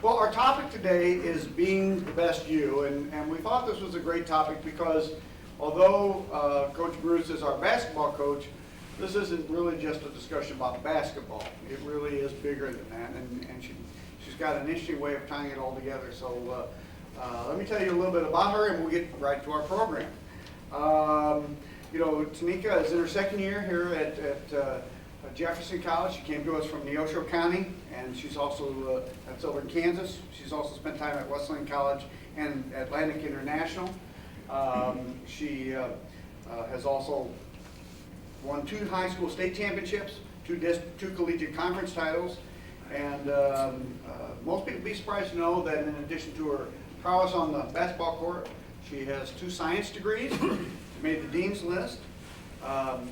Well, our topic today is being the best you, and we thought this was a great topic because although Coach Bruce is our basketball coach, this isn't really just a discussion about basketball. It really is bigger than that, and she's got an interesting way of tying it all together. So let me tell you a little bit about her, and we'll get right to our program. You know, Tonika is in her second year here at Jefferson College. She came to us from Neosho County, and she's also, that's over in Kansas. She's also spent time at Wesleyan College and Atlantic International. She has also won 2 high school state championships, 2 collegiate conference titles, and most people would be surprised to know that in addition to her prowess on the basketball court, she has 2 science degrees. She made the dean's list.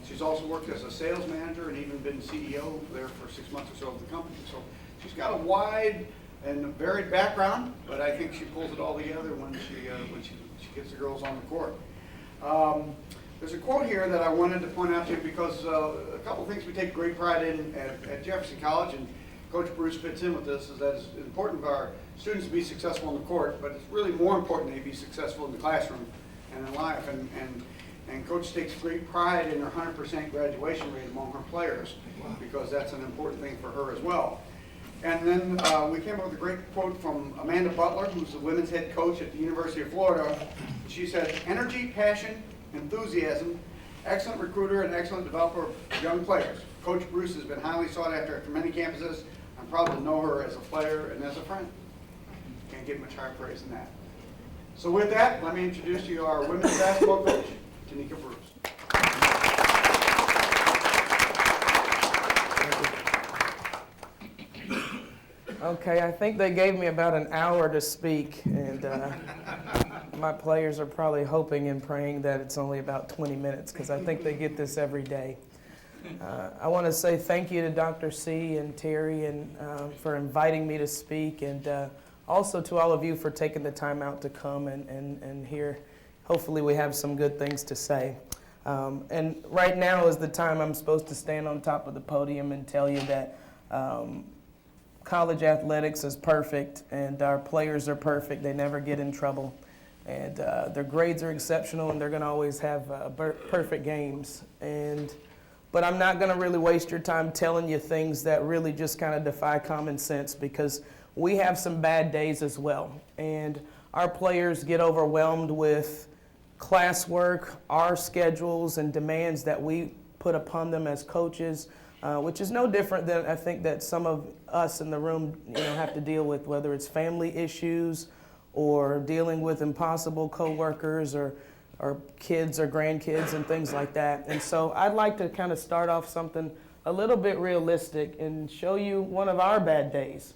She's also worked as a sales manager and even been CEO there for 6 months or so of the company. So she's got a wide and varied background, but I think she pulls it all together when she gets the girls on the court. There's a quote here that I wanted to point out to you because a couple of things we take great pride in at Jefferson College, and Coach Bruce fits in with this, is that it's important for our students to be successful on the court, but it's really more important they be successful in the classroom and in life. And Coach takes great pride in her 100% graduation rate among her players because that's an important thing for her as well. And then we came up with a great quote from Amanda Butler, who's the women's head coach at the University of Florida. She said, "Energy, passion, enthusiasm, excellent recruiter and excellent developer of young players. Coach Bruce has been highly sought after at many campuses. I'm proud to know her as a player and as a friend." Can't get much higher praise than that. So with that, let me introduce to you our women's basketball coach, Tonika Bruce. Okay, I think they gave me about an hour to speak, and my players are probably hoping and praying that it's only about 20 minutes because I think they get this every day. I want to say thank you to Dr. C and Terry and for inviting me to speak, and also to all of you for taking the time out to come and hear. Hopefully we have some good things to say. And right now is the time I'm supposed to stand on top of the podium and tell you that college athletics is perfect and our players are perfect. They never get in trouble. And their grades are exceptional and they're going to always have perfect games. But I'm not going to really waste your time telling you things that really just kind of defy common sense because we have some bad days as well. And our players get overwhelmed with classwork, our schedules, and demands that we put upon them as coaches, which is no different than I think that some of us in the room have to deal with, whether it's family issues or dealing with impossible coworkers or kids or grandkids and things like that. And so I'd like to kind of start off something a little bit realistic and show you one of our bad days.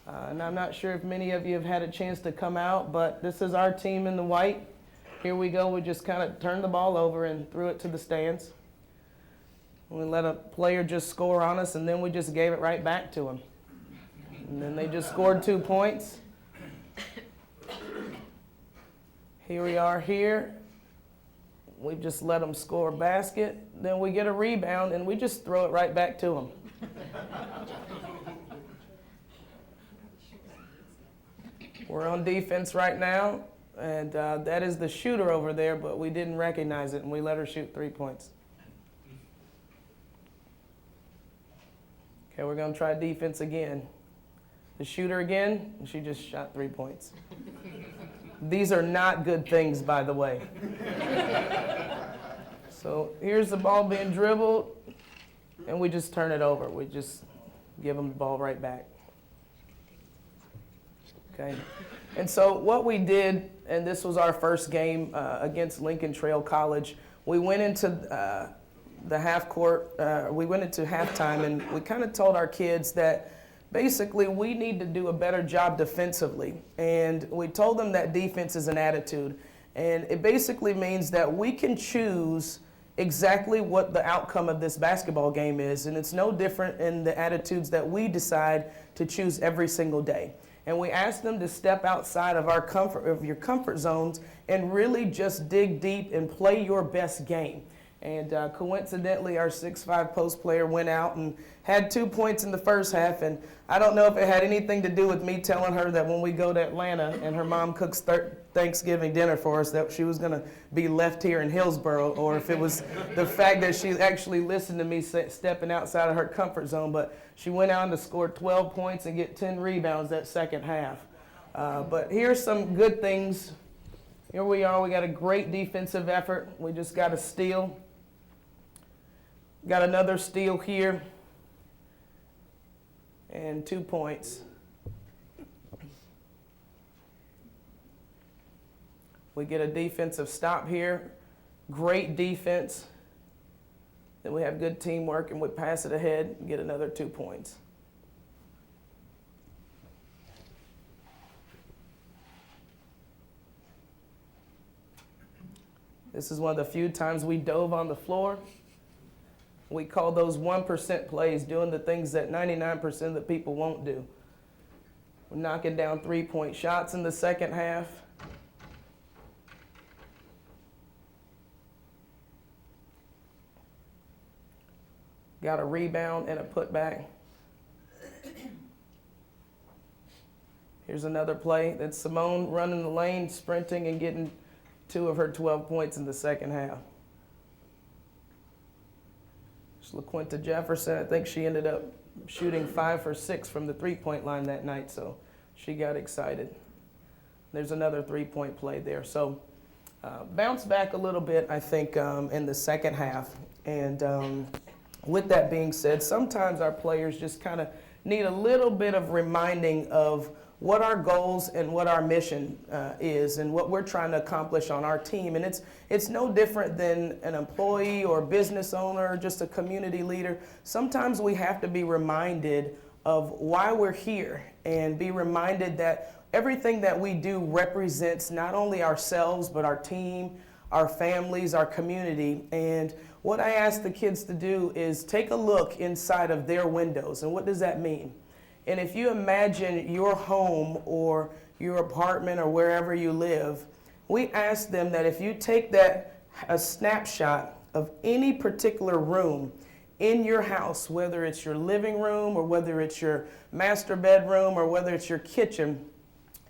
And I'm not sure if many of you have had a chance to come out, but this is our team in the white. Here we go. We just kind of turned the ball over and threw it to the stands. We let a player just score on us, and then we just gave it right back to him. And then they just scored 2 points. Here we are here. We just let them score a basket. Then we get a rebound, and we just throw it right back to them. We're on defense right now, and that is the shooter over there, but we didn't recognize it, and we let her shoot 3 points. Okay, we're going to try defense again. The shooter again, and she just shot 3 points. These are not good things, by the way. So here's the ball being dribbled, and we just turn it over. We just give them the ball right back. Okay. And so what we did, and this was our first game against Lincoln Trail College, we went into the half court, we went into halftime, and we kind of told our kids that basically we need to do a better job defensively. And we told them that defense is an attitude. And it basically means that we can choose exactly what the outcome of this basketball game is. And it's no different in the attitudes that we decide to choose every single day. And we ask them to step outside of your comfort zones and really just dig deep and play your best game. And coincidentally, our 6'5" post player went out and had 2 points in the first half. And I don't know if it had anything to do with me telling her that when we go to Atlanta and her mom cooks Thanksgiving dinner for us, that she was going to be left here in Hillsboro, or if it was the fact that she actually listened to me stepping outside of her comfort zone. But she went out and scored 12 points and get 10 rebounds that second half. But here's some good things. Here we are. We got a great defensive effort. We just got a steal. Got another steal here. And 2 points. We get a defensive stop here. Great defense. Then we have good teamwork and we pass it ahead and get another 2 points. This is one of the few times we dove on the floor. We call those 1% plays, doing the things that 99% of the people won't do. We're knocking down 3-point shots in the second half. Got a rebound and a putback. Here's another play. That's Simone running the lane, sprinting, and getting 2 of her 12 points in the second half. LaQuinta Jefferson, I think she ended up shooting 5 for 6 from the 3-point line that night, so she got excited. There's another 3-point play there. So bounce back a little bit, I think, in the second half. And with that being said, sometimes our players just kind of need a little bit of reminding of what our goals and what our mission is and what we're trying to accomplish on our team. And it's no different than an employee or business owner or just a community leader. Sometimes we have to be reminded of why we're here and be reminded that everything that we do represents not only ourselves, but our team, our families, our community. And what I ask the kids to do is take a look inside of their windows. And what does that mean? And if you imagine your home or your apartment or wherever you live, we ask them that if you take a snapshot of any particular room in your house, whether it's your living room or whether it's your master bedroom or whether it's your kitchen,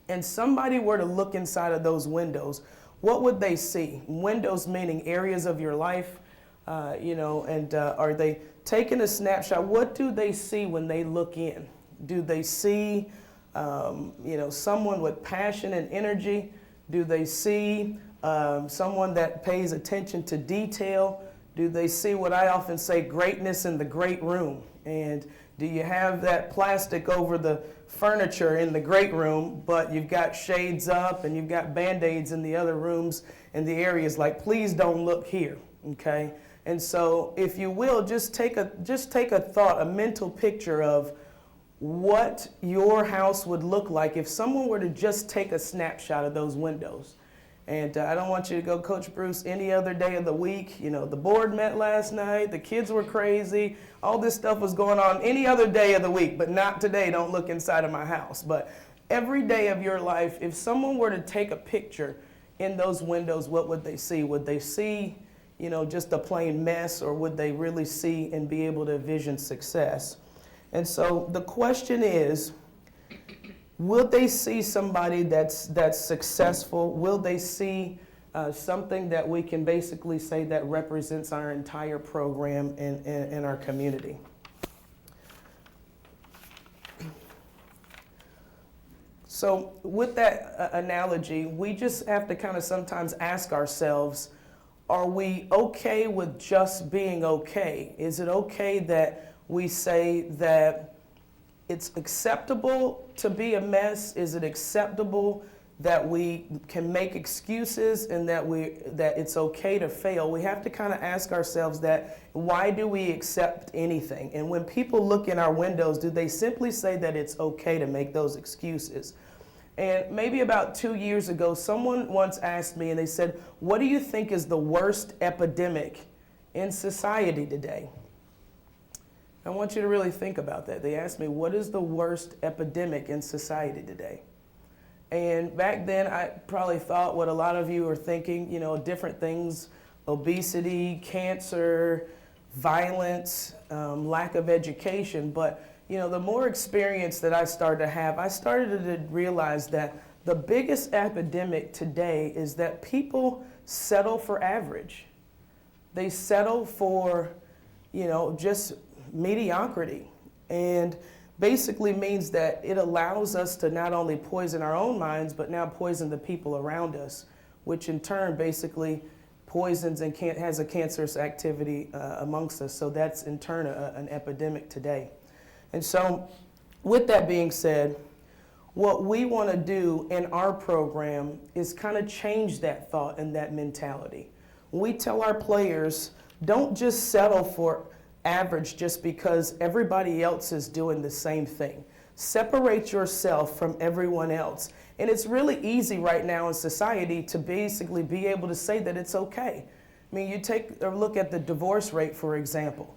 and somebody were to look inside of those windows, what would they see? Windows meaning areas of your life, and are they taking a snapshot? What do they see when they look in? Do they see, someone with passion and energy? Do they see someone that pays attention to detail? Do they see what I often say, greatness in the great room? And do you have that plastic over the furniture in the great room, but you've got shades up and you've got Band-Aids in the other rooms and the areas like, please don't look here, okay? And so, if you will, just take a thought, a mental picture of what your house would look like if someone were to just take a snapshot of those windows. And I don't want you to go, Coach Bruce, any other day of the week. The board met last night, the kids were crazy, all this stuff was going on any other day of the week, but not today. Don't look inside of my house. But every day of your life, if someone were to take a picture in those windows, what would they see? Would they see, just a plain mess, or would they really see and be able to vision success? And so the question is, will they see somebody that's successful? Will they see something that we can basically say that represents our entire program and our community? So with that analogy, we just have to kind of sometimes ask ourselves, are we okay with just being okay? Is it okay that we say that it's acceptable to be a mess? Is it acceptable that we can make excuses and that it's okay to fail? We have to kind of ask ourselves that, why do we accept anything? And when people look in our windows, do they simply say that it's okay to make those excuses? And maybe about 2 years ago, someone once asked me, and they said, what do you think is the worst epidemic in society today? I want you to really think about that. They asked me, what is the worst epidemic in society today? And back then, I probably thought what a lot of you are thinking, different things, obesity, cancer, violence, lack of education. But, the more experience that I started to have, I started to realize that the biggest epidemic today is that people settle for average. They settle for, just mediocrity. And basically means that it allows us to not only poison our own minds, but now poison the people around us, which in turn basically poisons and has a cancerous activity amongst us. So that's in turn an epidemic today. And so with that being said, what we want to do in our program is kind of change that thought and that mentality. We tell our players, don't just settle for average just because everybody else is doing the same thing. Separate yourself from everyone else. And it's really easy right now in society to basically be able to say that it's okay. I mean, you take a look at the divorce rate, for example.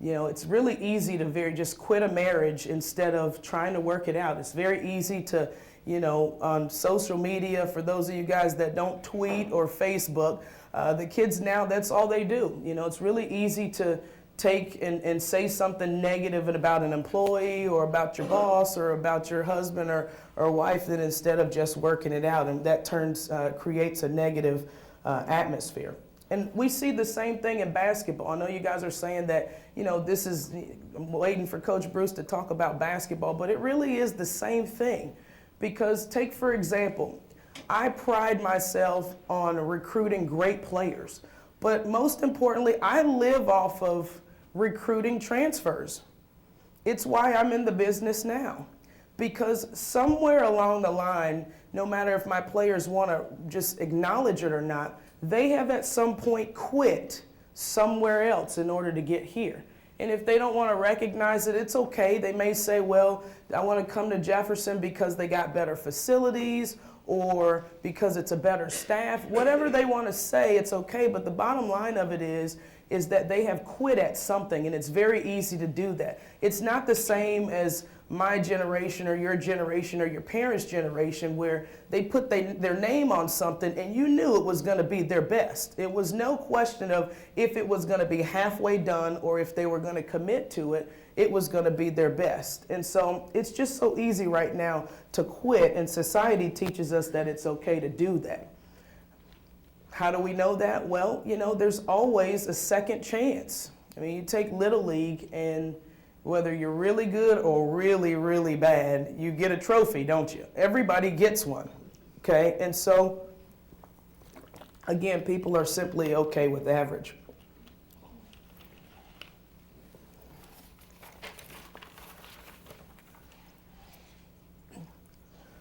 It's really easy to just quit a marriage instead of trying to work it out. It's very easy to, on social media, for those of you guys that don't tweet or Facebook, the kids now, that's all they do. It's really easy to take and say something negative about an employee or about your boss or about your husband or wife, that instead of just working it out, and that creates a negative atmosphere. And we see the same thing in basketball. I know you guys are saying that, I'm waiting for Coach Bruce to talk about basketball, but it really is the same thing. Because take, for example, I pride myself on recruiting great players. But most importantly, I live off of recruiting transfers. It's why I'm in the business now. Because somewhere along the line, no matter if my players want to just acknowledge it or not, they have at some point quit somewhere else in order to get here. And if they don't want to recognize it, it's okay. They may say, well, I want to come to Jefferson because they got better facilities or because it's a better staff. Whatever they want to say, it's okay. But the bottom line of it is that they have quit at something, and it's very easy to do that. It's not the same as my generation or your parents' generation, where they put their name on something and you knew it was going to be their best. It was no question of if it was going to be halfway done or if they were going to commit to it, it was going to be their best. And so it's just so easy right now to quit, and society teaches us that it's okay to do that. How do we know that? Well, there's always a second chance. I mean, you take Little League, and whether you're really good or really, really bad, you get a trophy, don't you? Everybody gets one, okay? And so, again, people are simply okay with average.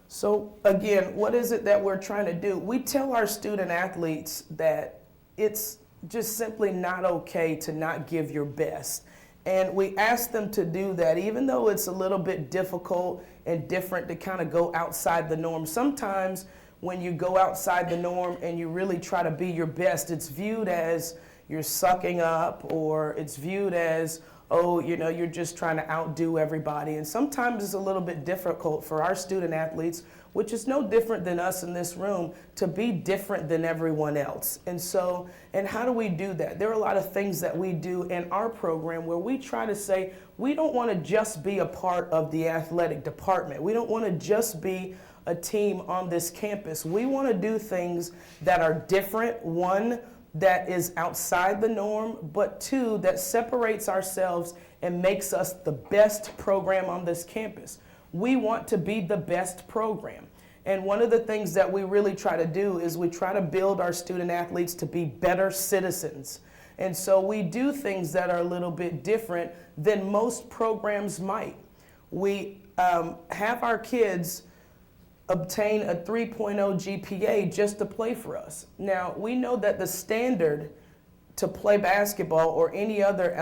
So, again, what is it that we're trying to do? We tell our student athletes that it's just simply not okay to not give your best. And we ask them to do that, even though it's a little bit difficult and different to kind of go outside the norm. Sometimes when you go outside the norm and you really try to be your best, it's viewed as you're sucking up, or it's viewed as, you're just trying to outdo everybody. And sometimes it's a little bit difficult for our student athletes, which is no different than us in this room, to be different than everyone else. And how do we do that? There are a lot of things that we do in our program where we try to say, we don't want to just be a part of the athletic department. We don't want to just be a team on this campus. We want to do things that are different. One, that is outside the norm, but two, that separates ourselves and makes us the best program on this campus. We want to be the best program. And one of the things that we really try to do is we try to build our student athletes to be better citizens. And so we do things that are a little bit different than most programs might. We have our kids obtain a 3.0 GPA just to play for us. Now, we know that the standard to play basketball or any other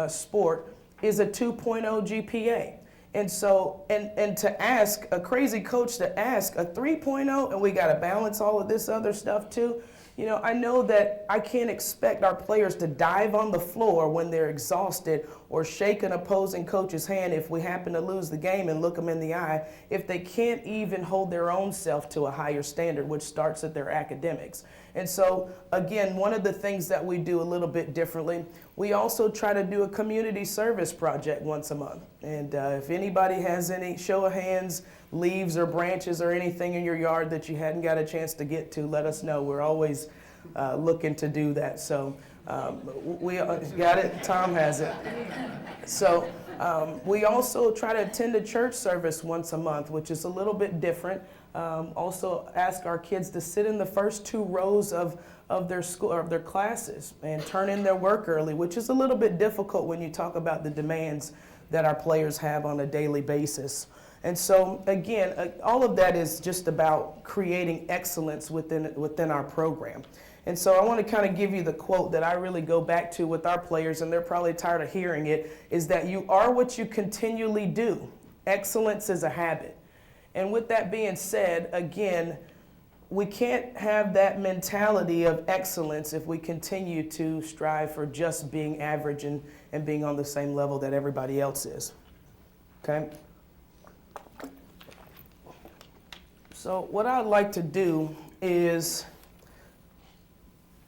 sport is a 2.0 GPA. And so, and to ask a crazy coach to ask a 3.0, and we got to balance all of this other stuff too, I know that I can't expect our players to dive on the floor when they're exhausted or shake an opposing coach's hand if we happen to lose the game and look them in the eye, if they can't even hold their own self to a higher standard, which starts at their academics. And so, again, one of the things that we do a little bit differently, we also try to do a community service project once a month. And if anybody has any show of hands, leaves or branches or anything in your yard that you hadn't got a chance to get to, let us know. We're always looking to do that. So we got it. Tom has it. So we also try to attend a church service once a month, which is a little bit different. Also ask our kids to sit in the first 2 rows of their school or of their classes and turn in their work early, which is a little bit difficult when you talk about the demands that our players have on a daily basis. And so, again, all of that is just about creating excellence within our program. And so I want to kind of give you the quote that I really go back to with our players, and they're probably tired of hearing it, is that you are what you continually do. Excellence is a habit. And with that being said, again, we can't have that mentality of excellence if we continue to strive for just being average and being on the same level that everybody else is. Okay? So what I'd like to do is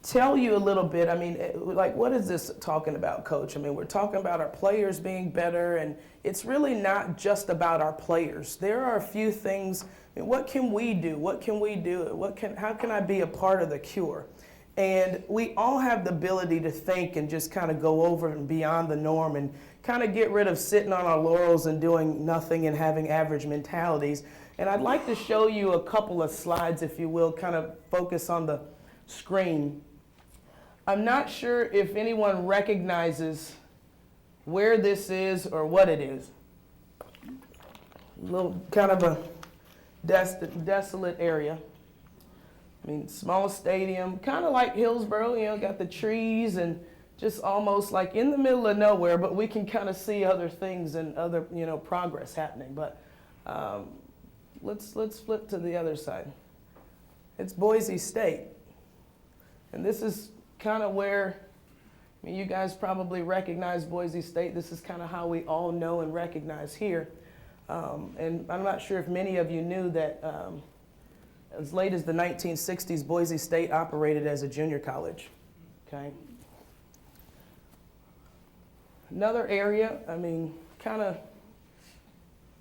tell you a little bit, like, what is this talking about, Coach? We're talking about our players being better, and it's really not just about our players. There are a few things. What can we do? What can we do? How can I be a part of the cure? And we all have the ability to think and just kind of go over and beyond the norm and kind of get rid of sitting on our laurels and doing nothing and having average mentalities. And I'd like to show you a couple of slides, if you will, kind of focus on the screen. I'm not sure if anyone recognizes where this is or what it is. A little kind of a desolate area. Small stadium, kind of like Hillsborough, got the trees and just almost like in the middle of nowhere, but we can kind of see other things and other, progress happening. But let's flip to the other side. It's Boise State. And this is kind of where, you guys probably recognize Boise State. This is kind of how we all know and recognize here. And I'm not sure if many of you knew that as late as the 1960s, Boise State operated as a junior college. Okay. Another area, kind of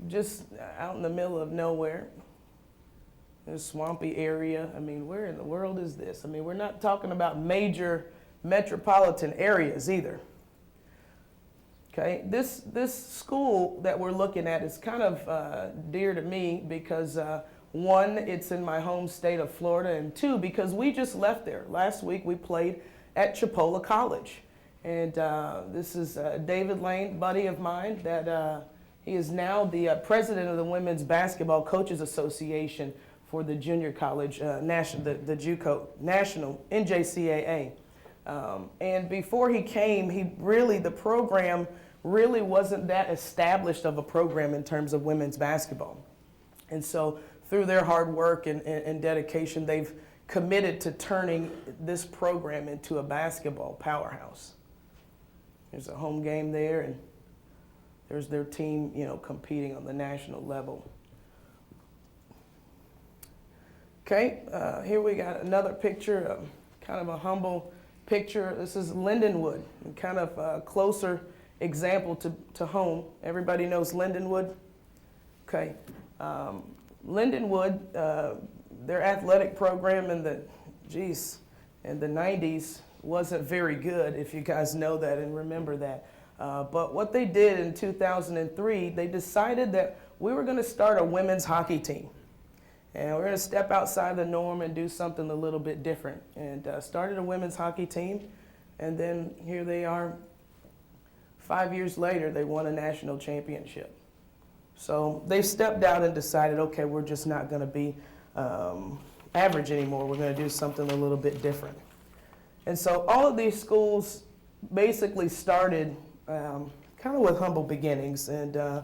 just out in the middle of nowhere. A swampy area. Where in the world is this? We're not talking about major metropolitan areas either. Okay, this school that we're looking at is kind of dear to me because one, it's in my home state of Florida, and two, because we just left there. Last week we played at Chipola College. And this is David Lane, buddy of mine, that he is now the president of the Women's Basketball Coaches Association for the junior college, the JUCO National, NJCAA. And before he came, the program really wasn't that established of a program in terms of women's basketball. And so through their hard work and dedication, they've committed to turning this program into a basketball powerhouse. There's a home game there, and there's their team, competing on the national level. Okay, here we got another picture, kind of a humble picture. This is Lindenwood, kind of a closer example to home. Everybody knows Lindenwood? Okay. Lindenwood, their athletic program in the 90s wasn't very good, if you guys know that and remember that. But what they did in 2003, they decided that we were going to start a women's hockey team. And we're going to step outside the norm and do something a little bit different. And started a women's hockey team. And then here they are. 5 years later, they won a national championship. So they stepped out and decided, okay, we're just not going to be average anymore. We're going to do something a little bit different. And so all of these schools basically started kind of with humble beginnings, and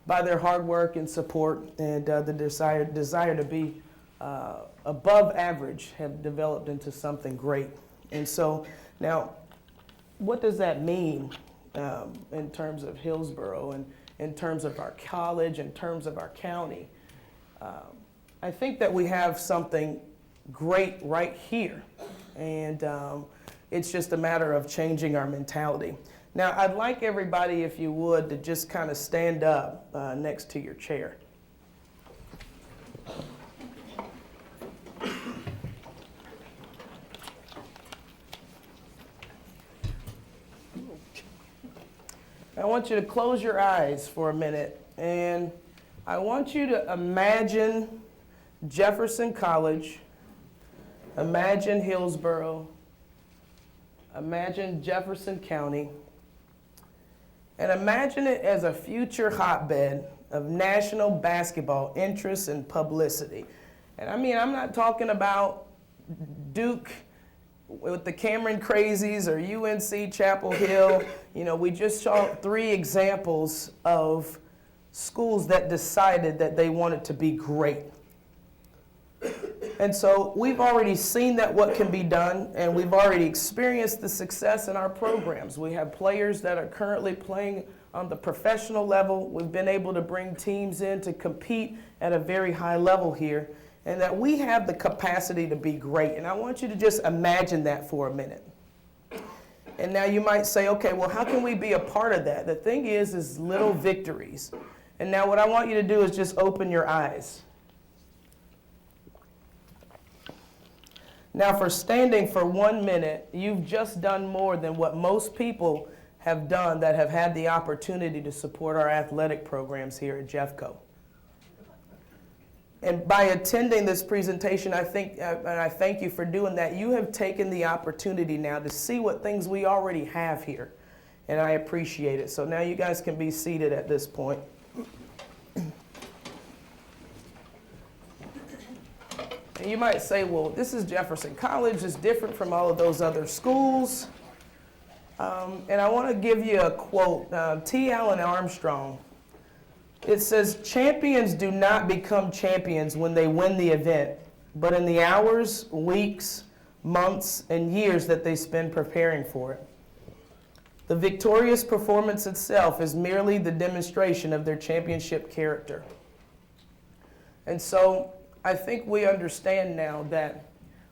by their hard work and support and the desire to be above average have developed into something great. And so now, what does that mean in terms of Hillsborough and in terms of our college, in terms of our county? I think that we have something great right here, and it's just a matter of changing our mentality. Now, I'd like everybody, if you would, to just kind of stand up next to your chair. I want you to close your eyes for a minute, and I want you to imagine Jefferson College, imagine Hillsborough, imagine Jefferson County, and imagine it as a future hotbed of national basketball interest and publicity. And I mean, I'm not talking about Duke with the Cameron Crazies or UNC Chapel Hill. You know, we just saw 3 examples of schools that decided that they wanted to be great. And so we've already seen that what can be done, and we've already experienced the success in our programs. We have players that are currently playing on the professional level. We've been able to bring teams in to compete at a very high level here, and that we have the capacity to be great. And I want you to just imagine that for a minute. And now you might say, okay, well, how can we be a part of that? The thing is little victories. And now what I want you to do is just open your eyes. Now, for standing for 1 minute, you've just done more than what most people have done that have had the opportunity to support our athletic programs here at Jeffco. And by attending this presentation, I thank you for doing that. You have taken the opportunity now to see what things we already have here, and I appreciate it. So now you guys can be seated at this point. And you might say, well, this is Jefferson College. It's different from all of those other schools. And I want to give you a quote, T. Allen Armstrong. It says, champions do not become champions when they win the event, but in the hours, weeks, months, and years that they spend preparing for it. The victorious performance itself is merely the demonstration of their championship character. And so I think we understand now that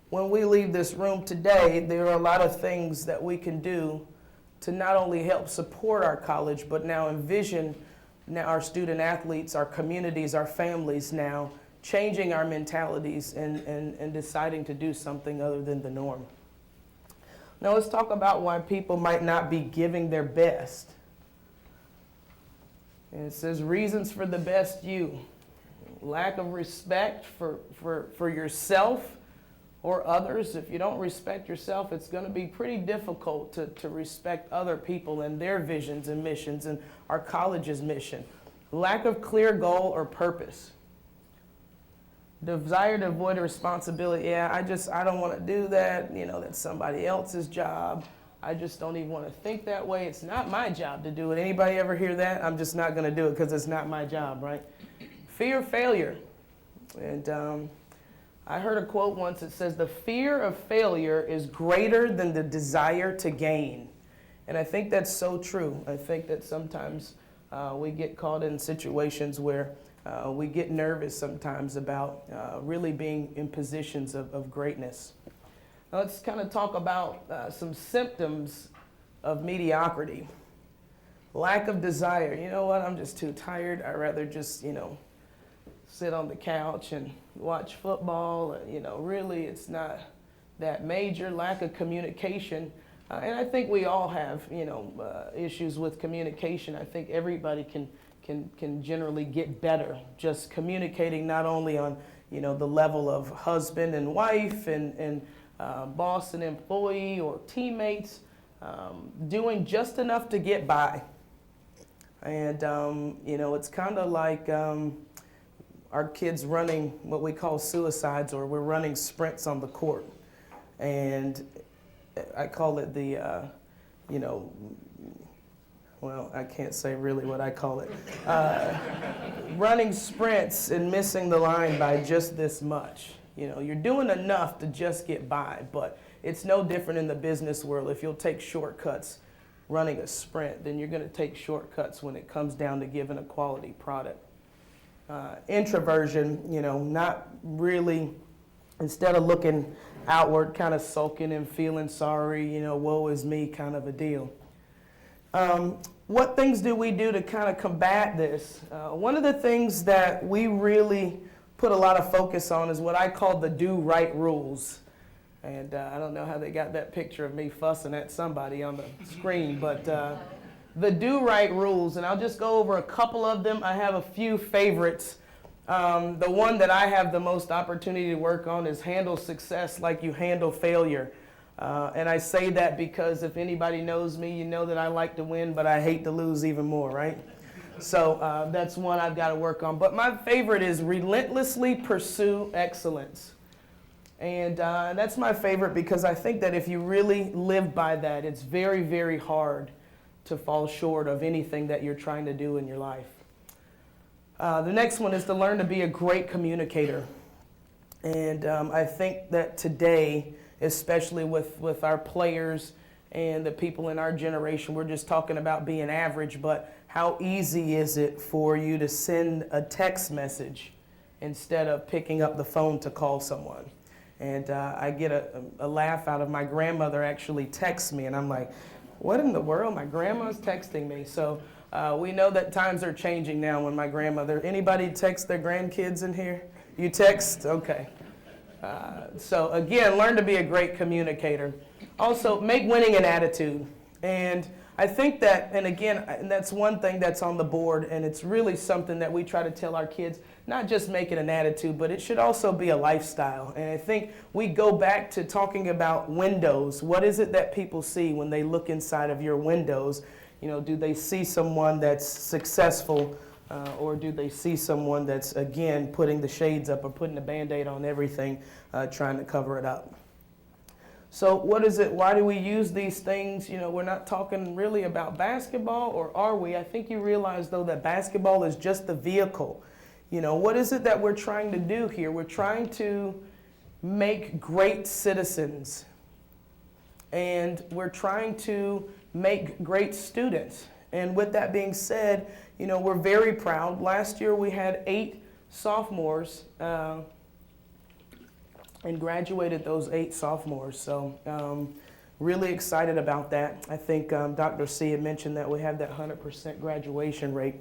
when we leave this room today, there are a lot of things that we can do to not only help support our college, but now envision now our student athletes, our communities, our families now changing our mentalities and deciding to do something other than the norm. Now let's talk about why people might not be giving their best. And it says reasons for the best you. Lack of respect for yourself or others. If you don't respect yourself, it's going to be pretty difficult to respect other people and their visions and missions and our college's mission. Lack of clear goal or purpose. Desire to avoid a responsibility. Yeah, I don't want to do that. You know, that's somebody else's job. I just don't even want to think that way. It's not my job to do it. Anybody ever hear that? I'm just not going to do it because it's not my job, right? Fear of failure. And I heard a quote once that says, the fear of failure is greater than the desire to gain. And I think that's so true. I think that sometimes we get caught in situations where we get nervous sometimes about really being in positions of greatness. Now let's kind of talk about some symptoms of mediocrity. Lack of desire. You know what? I'm just too tired. I'd rather just, sit on the couch and watch football. Really it's not that major. Lack of communication. And I think we all have, issues with communication. I think everybody can generally get better just communicating not only on, the level of husband and wife and boss and employee or teammates, doing just enough to get by. And, it's kind of like our kids running what we call suicides, or we're running sprints on the court. And I call it the, well, I can't say really what I call it, running sprints and missing the line by just this much. You know, you're doing enough to just get by, but it's no different in the business world. If you'll take shortcuts running a sprint, then you're going to take shortcuts when it comes down to giving a quality product. Introversion, you know, not really, instead of looking outward, kind of sulking and feeling sorry, you know, woe is me kind of a deal. What things do we do to kind of combat this? One of the things that we really put a lot of focus on is what I call the do right rules. And I don't know how they got that picture of me fussing at somebody on the screen, but the do right rules, and I'll just go over a couple of them. I have a few favorites. The one that I have the most opportunity to work on is handle success like you handle failure. And I say that because if anybody knows me, you know that I like to win, but I hate to lose even more, right? So that's one I've got to work on. But my favorite is relentlessly pursue excellence. And that's my favorite because I think that if you really live by that, it's very, very hard to fall short of anything that you're trying to do in your life. The next one is to learn to be a great communicator. And I think that today, especially with our players and the people in our generation, we're just talking about being average, but how easy is it for you to send a text message instead of picking up the phone to call someone? And I get a laugh out of my grandmother actually texts me, and I'm like, what in the world? My grandma's texting me. So we know that times are changing now when my grandmother, anybody text their grandkids in here? You text? Okay. So again, learn to be a great communicator. Also, make winning an attitude. And I think that, and again, and that's one thing that's on the board, and it's really something that we try to tell our kids, not just make it an attitude, but it should also be a lifestyle. And I think we go back to talking about windows. What is it that people see when they look inside of your windows? You know, do they see someone that's successful, or do they see someone that's, again, putting the shades up or putting a Band-Aid on everything, trying to cover it up? So what is it? Why do we use these things? You know, we're not talking really about basketball, or are we? I think you realize, though, that basketball is just the vehicle. You know, what is it that we're trying to do here? We're trying to make great citizens, and we're trying to make great students. And with that being said, you know, we're very proud. Last year we had 8 sophomores and graduated those 8 sophomores. So really excited about that. I think Dr. C had mentioned that we have that 100% graduation rate.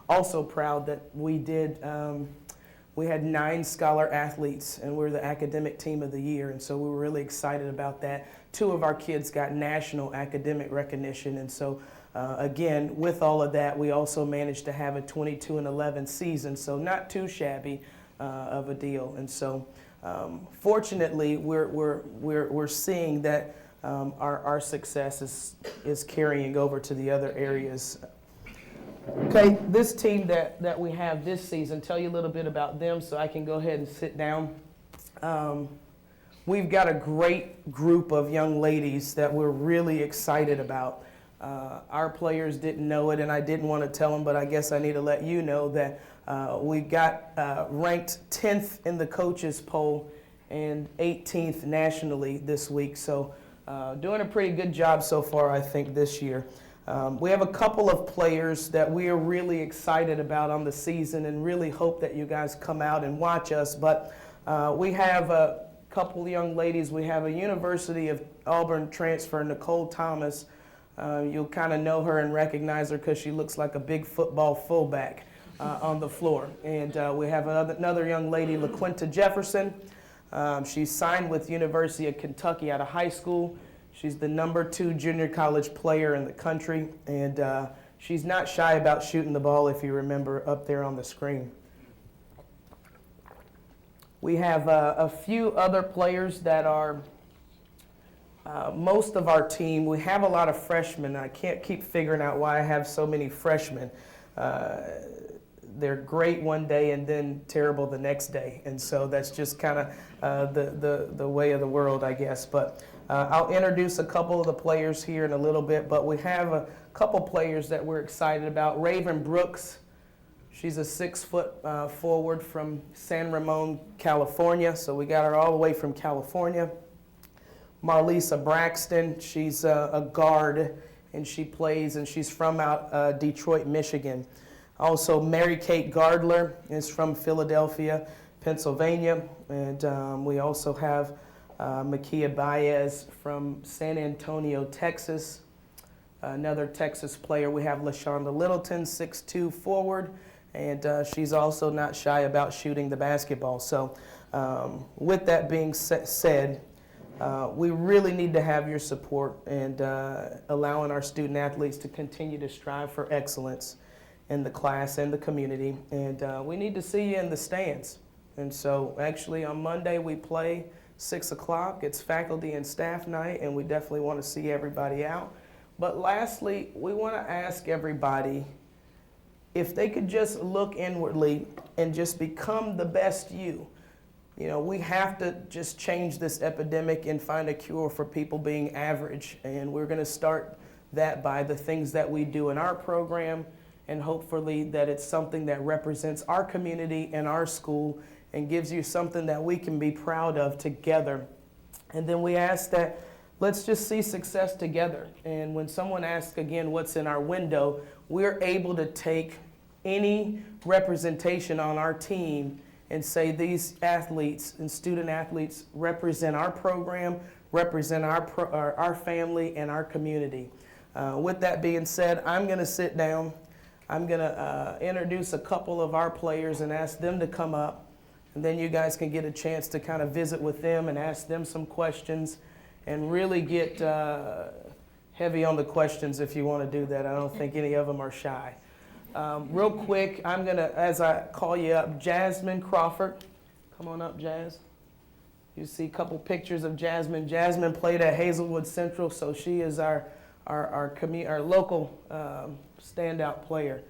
Also proud that we had 9 scholar athletes, and we're the academic team of the year, and so we were really excited about that. 2 of our kids got national academic recognition, and so again, with all of that, we also managed to have a 22-11 season, so not too shabby of a deal. And so fortunately, we're seeing that our success is carrying over to the other areas. Okay, this team that we have this season, tell you a little bit about them so I can go ahead and sit down. We've got a great group of young ladies that we're really excited about. Our players didn't know it, and I didn't want to tell them, but I guess I need to let you know that we got ranked 10th in the coaches poll and 18th nationally this week. So doing a pretty good job so far, I think, this year. We have a couple of players that we are really excited about on the season and really hope that you guys come out and watch us. But we have a couple of young ladies. We have a University of Auburn transfer, Nicole Thomas. You'll kind of know her and recognize her because she looks like a big football fullback on the floor. And we have another young lady, LaQuinta Jefferson. She's signed with University of Kentucky out of high school. She's the #2 junior college player in the country, and she's not shy about shooting the ball, if you remember up there on the screen. We have a few other players that are most of our team. We have a lot of freshmen. I can't keep figuring out why I have so many freshmen. They're great one day and then terrible the next day, and so that's just kind of the way of the world, I guess. But I'll introduce a couple of the players here in a little bit, but we have a couple players that we're excited about. Raven Brooks, she's a 6-foot forward from San Ramon, California, so we got her all the way from California. Marlisa Braxton, she's a guard, and she plays, and she's from out Detroit, Michigan. Also, Mary Kate Gardler is from Philadelphia, Pennsylvania, and we also have Makia Baez from San Antonio, Texas, another Texas player. We have LaShonda Littleton, 6'2" forward, and she's also not shy about shooting the basketball. So with that being said, we really need to have your support and allowing our student athletes to continue to strive for excellence in the class and the community. And we need to see you in the stands. And so actually on Monday we play 6 o'clock. It's faculty and staff night, and we definitely want to see everybody out. But lastly, we want to ask everybody if they could just look inwardly and just become the best you. You know, we have to just change this epidemic and find a cure for people being average. And we're going to start that by the things that we do in our program, and hopefully that it's something that represents our community and our school and gives you something that we can be proud of together. And then we ask that let's just see success together. And when someone asks again what's in our window, we're able to take any representation on our team and say these athletes and student athletes represent our program, represent our family and our community. With that being said, I'm going to sit down. I'm going to introduce a couple of our players and ask them to come up. And then you guys can get a chance to kind of visit with them and ask them some questions and really get heavy on the questions if you want to do that. I don't think any of them are shy. Real quick, I'm going to, as I call you up, Jasmine Crawford. Come on up, Jazz. You see a couple pictures of Jasmine. Jasmine played at Hazelwood Central, so she is our local standout player.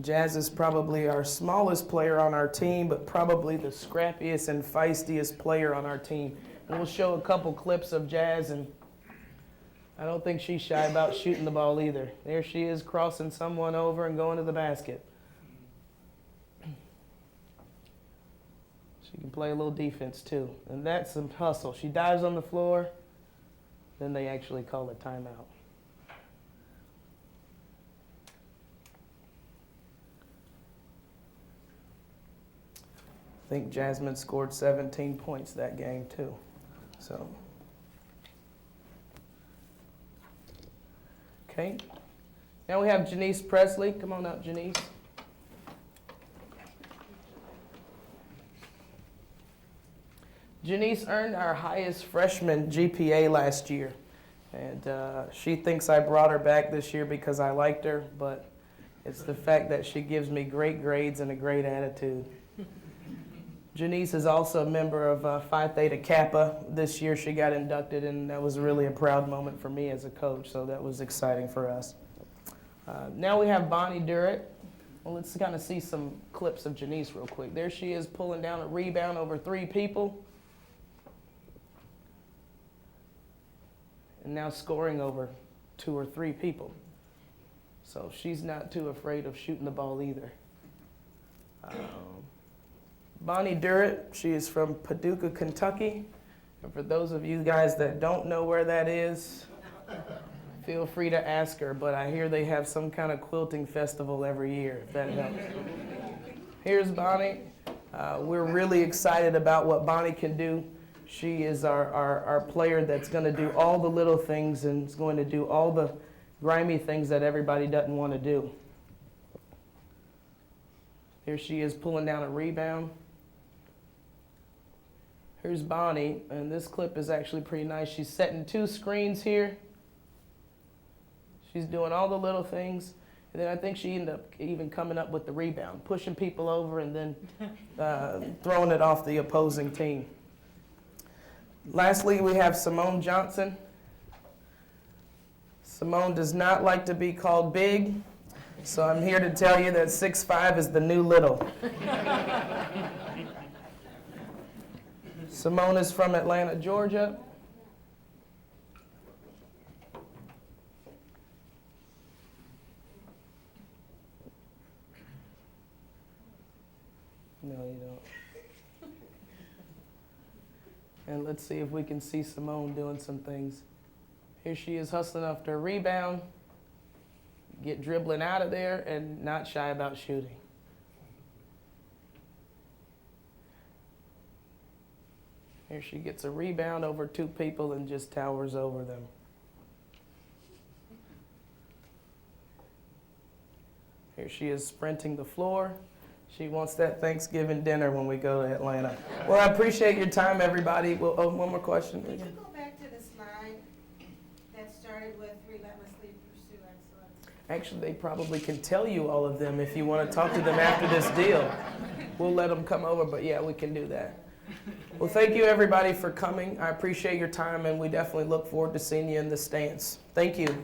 Jazz is probably our smallest player on our team, but probably the scrappiest and feistiest player on our team. And we'll show a couple clips of Jazz, and I don't think she's shy about shooting the ball either. There she is crossing someone over and going to the basket. She can play a little defense too, and that's some hustle. She dives on the floor, then they actually call a timeout. I think Jasmine scored 17 points that game too. So, okay. Now we have Janice Presley. Come on up, Janice. Janice earned our highest freshman GPA last year. And she thinks I brought her back this year because I liked her, but it's the fact that she gives me great grades and a great attitude. Janice is also a member of Phi Theta Kappa. This year she got inducted, and that was really a proud moment for me as a coach, so that was exciting for us. Now we have Bonnie Durrett. Well, let's kind of see some clips of Janice real quick. There she is pulling down a rebound over 3 people. And now scoring over 2 or 3 people. So she's not too afraid of shooting the ball either. Bonnie Durrett, she is from Paducah, Kentucky. And for those of you guys that don't know where that is, feel free to ask her, but I hear they have some kind of quilting festival every year, if that helps. Here's Bonnie. We're really excited about what Bonnie can do. She is our player that's going to do all the little things and is going to do all the grimy things that everybody doesn't want to do. Here she is pulling down a rebound. Here's Bonnie, and this clip is actually pretty nice. She's setting 2 screens here. She's doing all the little things. And then I think she ended up even coming up with the rebound, pushing people over and then throwing it off the opposing team. Lastly, we have Simone Johnson. Simone does not like to be called big, So I'm here to tell you that 6'5" is the new little. Simone is from Atlanta, Georgia. No, you don't. And let's see if we can see Simone doing some things. Here she is hustling after a rebound, get dribbling out of there, and not shy about shooting. Here she gets a rebound over two people and just towers over them. Here she is sprinting the floor. She wants that Thanksgiving dinner when we go to Atlanta. Well, I appreciate your time, everybody. Well, one more question. Could you go back to the slide that started with relentlessly pursue excellence? Actually, they probably can tell you all of them if you want to talk to them after this deal. We'll let them come over, but yeah, we can do that. Well, thank you, everybody, for coming. I appreciate your time, and we definitely look forward to seeing you in the stands. Thank you.